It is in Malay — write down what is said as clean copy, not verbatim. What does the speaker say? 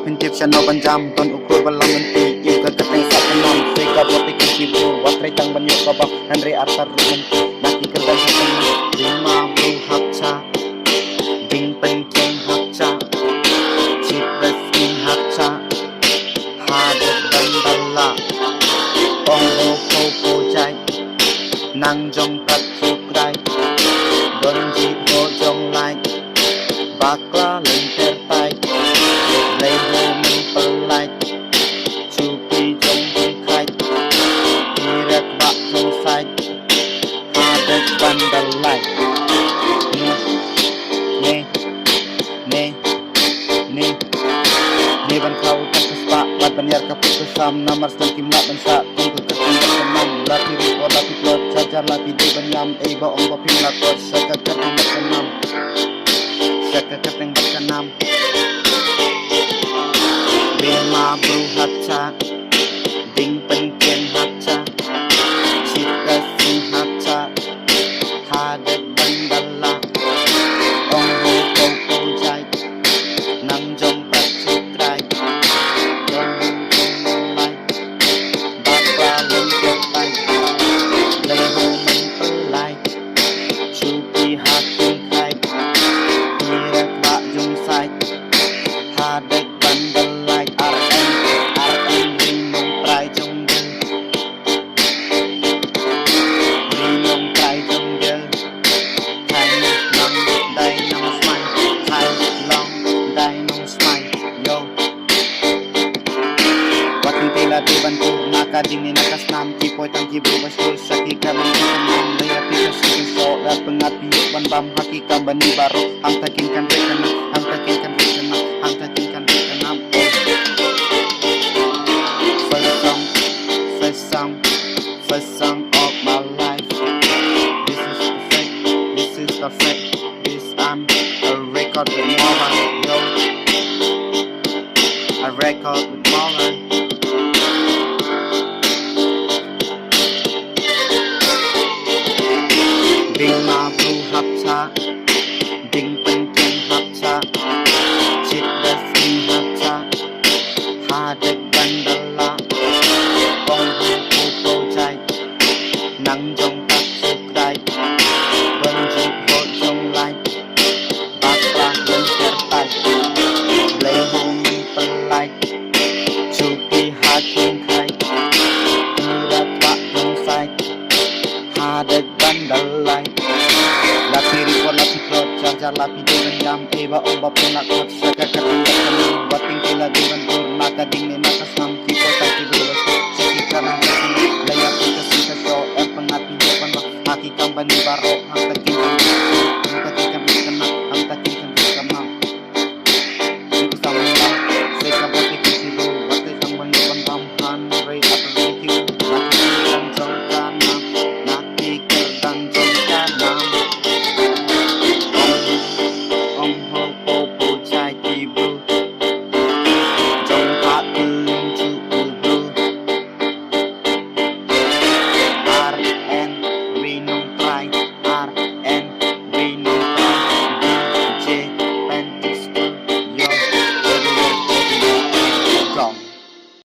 pintip siya no banjam ton ukur balang menti yung kagateng sa kanam say kaboti kikibu watray tang banyo kabak Henry Arthur Rumen nakikaldan sa kanam lima buhat sa ding penceng hak sa chip reskin hak sa habot bandala ongro popo jai nang jong kat sukrai donji ho jong lai bakla lenter tai leho men pelai cupi jong hong khai irak bak jong sai hadet bandal lai ne ban kau tak kespa bat banyar kaput kesam namar sel kimla bansa tunggu ketinggal senam lapi riko lapi plot cacar lapi de banyam ba ong ba pimla tot saka keteng berkenam saka keteng berkenam bima bruhat ca ding pencen hat ca cita sing hat ca hadet bandala ong ho ko ko jai nang jong prat citrai jong jong lai bakla lengket lai leho men pelai cupi hatin khai irak bak jong sai hadet bandal lai RM rinong prai jong gel rinong prai jong gel khai long dai nong smile khai long dai nong smile yo wating tila di bantu nakading ni nakasnam kipoy tang kibu basul saki kamang kanam laya pika sikin so at pengapi ban bam hakika bani baro ang takin kan rekana ang takin kan rekana ang takin kan rekana first song of my life this is the fact this I'm a record with Marlon yo a record with Marlon